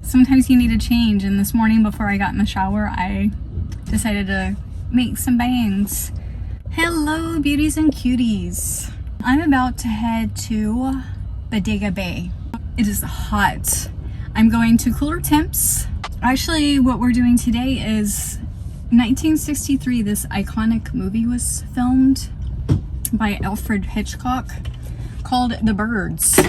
sometimes you need a change, and this morning before I got in the shower, I decided to make some bangs. Hello, beauties and cuties. I'm about to head to Bodega Bay. It is hot. I'm going to cooler temps. Actually, what we're doing today is 1963, this iconic movie was filmed by Alfred Hitchcock called The Birds.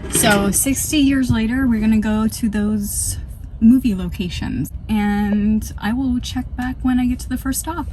So 60 years later, we're gonna go to those movie locations, and I will check back when I get to the first stop.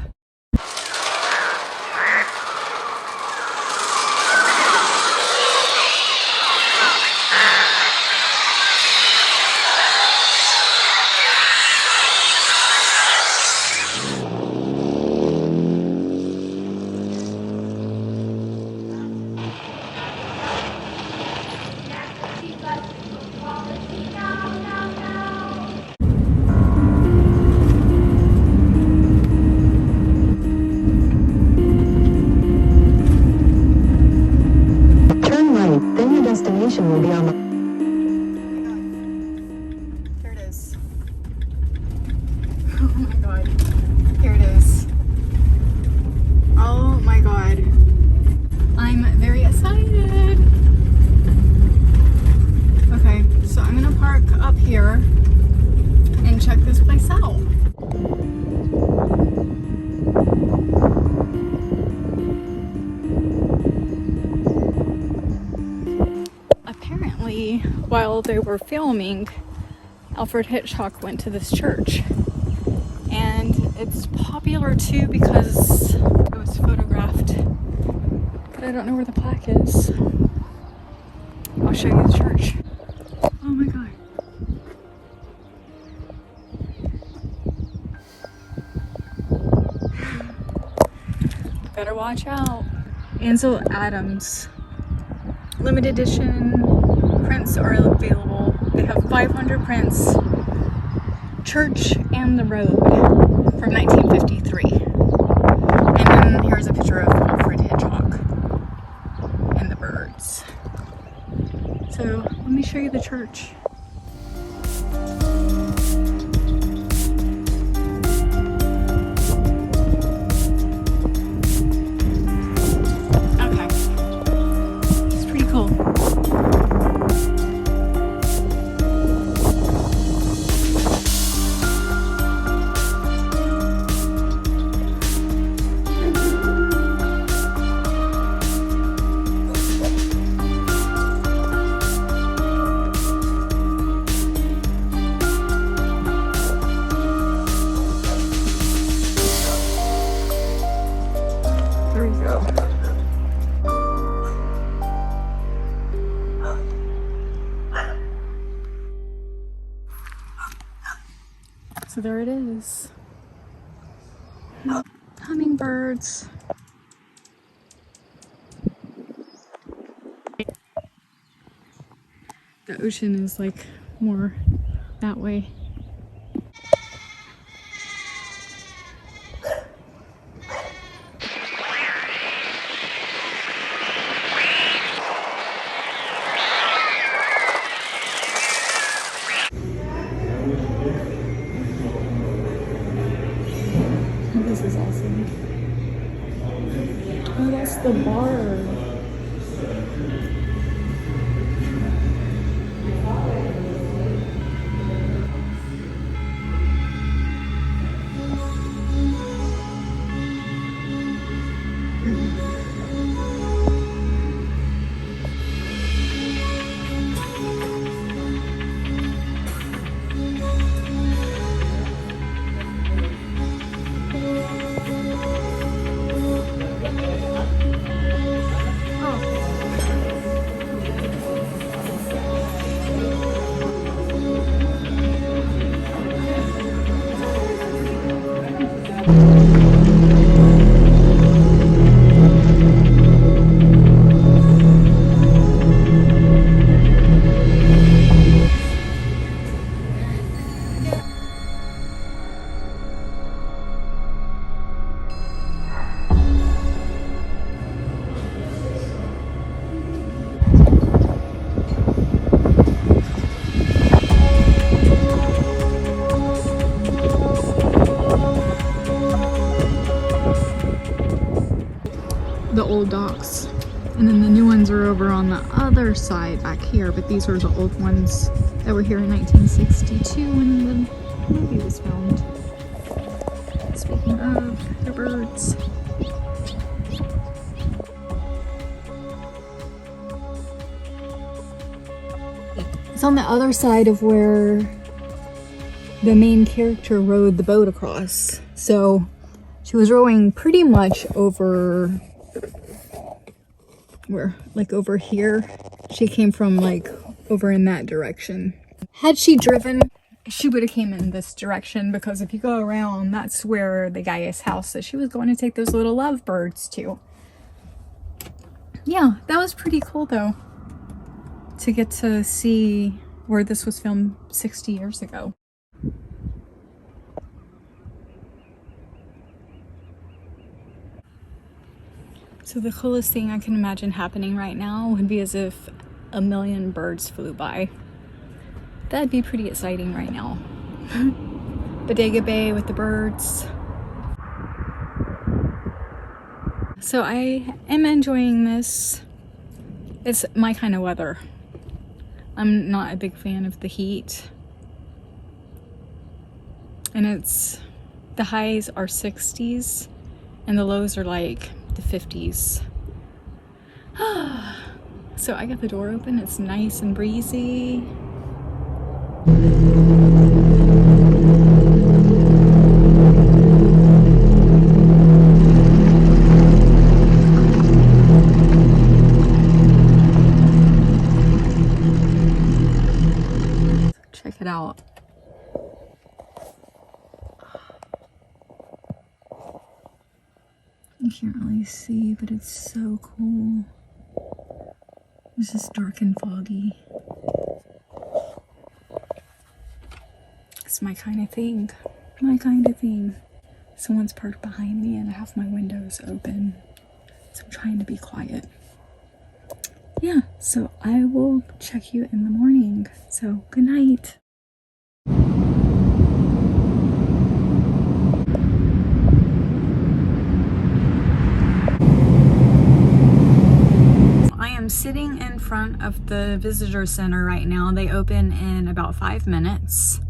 Destination will be on the... There it is. Oh my god. Here it is. Oh my god. I'm very excited. Okay, so I'm gonna park up here and check this place out. While they were filming, Alfred Hitchcock went to this church, and it's popular too because it was photographed, but I don't know where the plaque is. I'll show you the church. Oh my god. Better watch out. Ansel Adams limited edition prints are available. They have 500 prints. Church and the Road from 1953. And then here's a picture of Alfred Hitchcock and the birds. So let me show you the church. Okay. It's pretty cool. So there it is. Hummingbirds. The ocean is like more that way. This is awesome. Oh, that's the bar. old docks. And then the new ones are over on the other side back here, but these are the old ones that were here in 1962 when the movie was filmed. Speaking of the birds. It's on the other side of where the main character rowed the boat across. So she was rowing pretty much over where, like over here. She came from like over in that direction. Had she driven, she would have came in this direction, because if you go around, that's where the guy's house that she was going to take those little lovebirds to. Yeah, that was pretty cool though, to get to see where this was filmed 60 years ago. So the coolest thing I can imagine happening right now would be as if a million birds flew by. That'd be pretty exciting right now. Bodega Bay with the birds. So I am enjoying this. It's my kind of weather. I'm not a big fan of the heat. And the highs are 60s and the lows are like the 50s. So I got the door open. It's nice and breezy. Check it out. You can't really see, but it's so cool. It's just dark and foggy. It's my kind of thing. My kind of thing. Someone's parked behind me and I have my windows open. So I'm trying to be quiet. Yeah, so I will check you in the morning. So good night. I'm sitting in front of the visitor center right now. They open in about 5 minutes.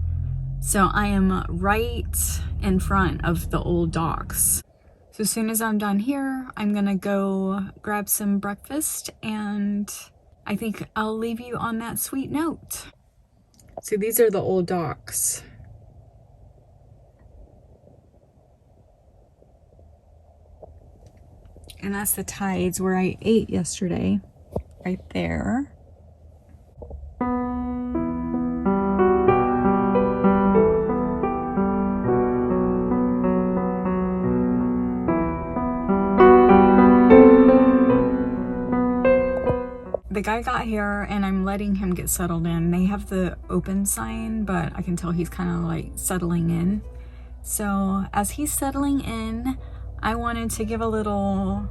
So I am right in front of the old docks. So as soon as I'm done here, I'm gonna go grab some breakfast, and I think I'll leave you on that sweet note. So these are the old docks. And that's the Tides where I ate yesterday. Right there. The guy got here and I'm letting him get settled in. They have the open sign, but I can tell he's kind of like settling in. So as he's settling in, I wanted to give a little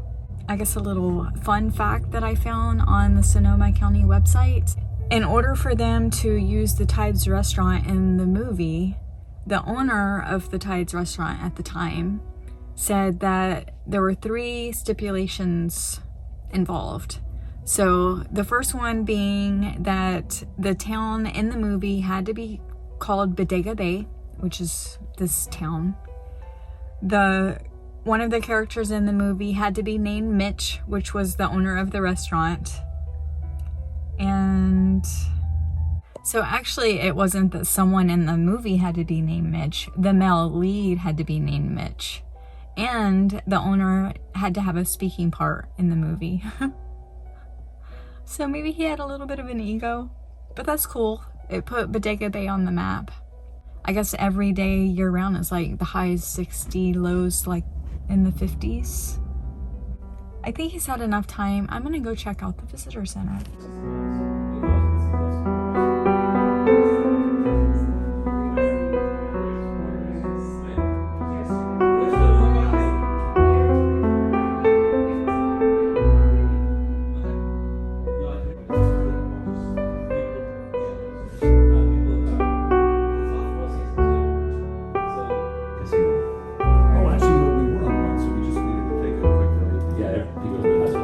fun fact that I found on the Sonoma County website. In order for them to use the Tides restaurant in the movie, the owner of the Tides restaurant at the time said that there were 3 stipulations involved. So the first one being that the town in the movie had to be called Bodega Bay, which is this town. One of the characters in the movie had to be named Mitch, which was the owner of the restaurant. And so actually it wasn't that someone in the movie had to be named Mitch. The male lead had to be named Mitch. And the owner had to have a speaking part in the movie. So maybe he had a little bit of an ego, but that's cool. It put Bodega Bay on the map. I guess every day year round is like the highs 60, lows like in the 50s. I think he's had enough time. I'm gonna go check out the visitor center. Oh, actually, we were on one, so we just needed to take a quick break. Yeah, because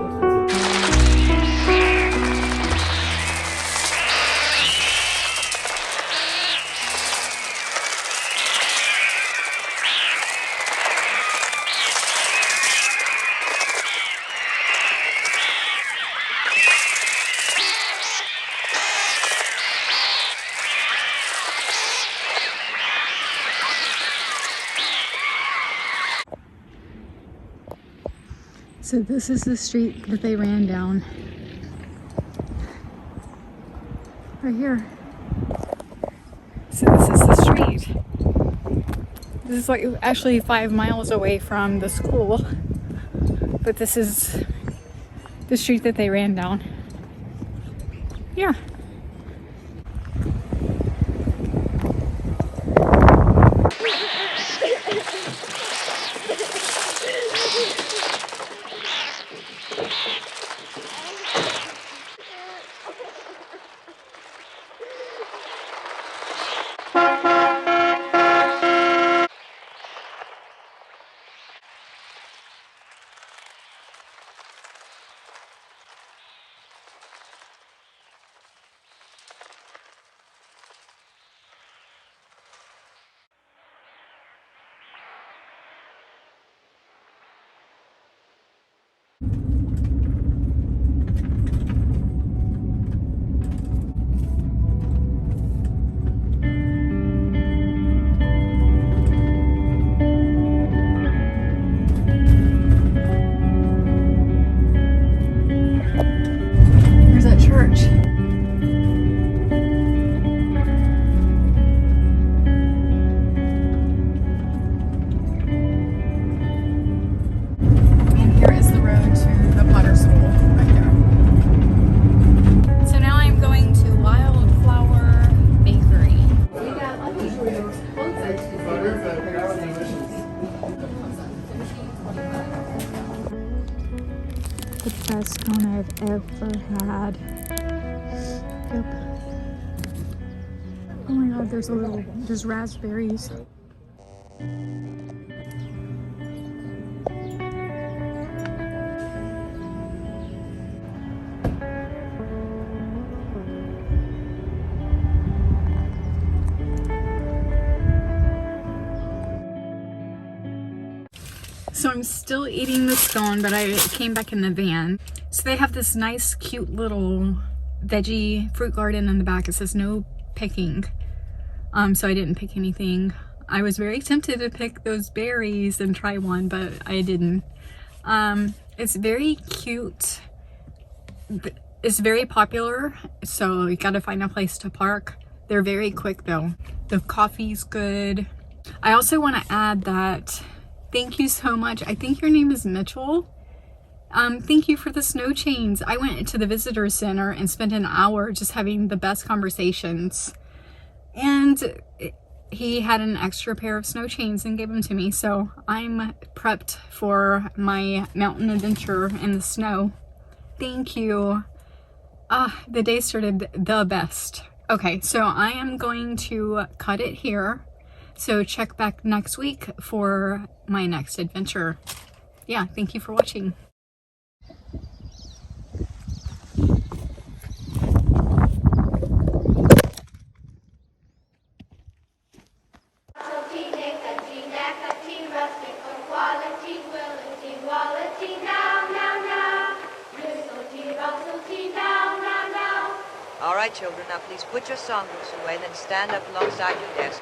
So this is the street that they ran down. Right here. So this is the street. This is like actually 5 miles away from the school. But this is the street that they ran down. Yeah. The best cone I've ever had. Yep. Oh my god, there's raspberries. So I'm still eating the scone, but I came back in the van. So they have this nice, cute little veggie fruit garden in the back. It says no picking. So I didn't pick anything. I was very tempted to pick those berries and try one, but I didn't. It's very cute. It's very popular, so you gotta find a place to park. They're very quick though. The coffee's good. I also want to add that thank you so much. I think your name is Mitchell. Thank you for the snow chains. I went to the visitor center and spent an hour just having the best conversations. And he had an extra pair of snow chains and gave them to me. So I'm prepped for my mountain adventure in the snow. Thank you. The day started the best. Okay, so I am going to cut it here. So check back next week for my next adventure. Yeah, thank you for watching. All right, children, now please put your songbooks away, then stand up alongside your desk.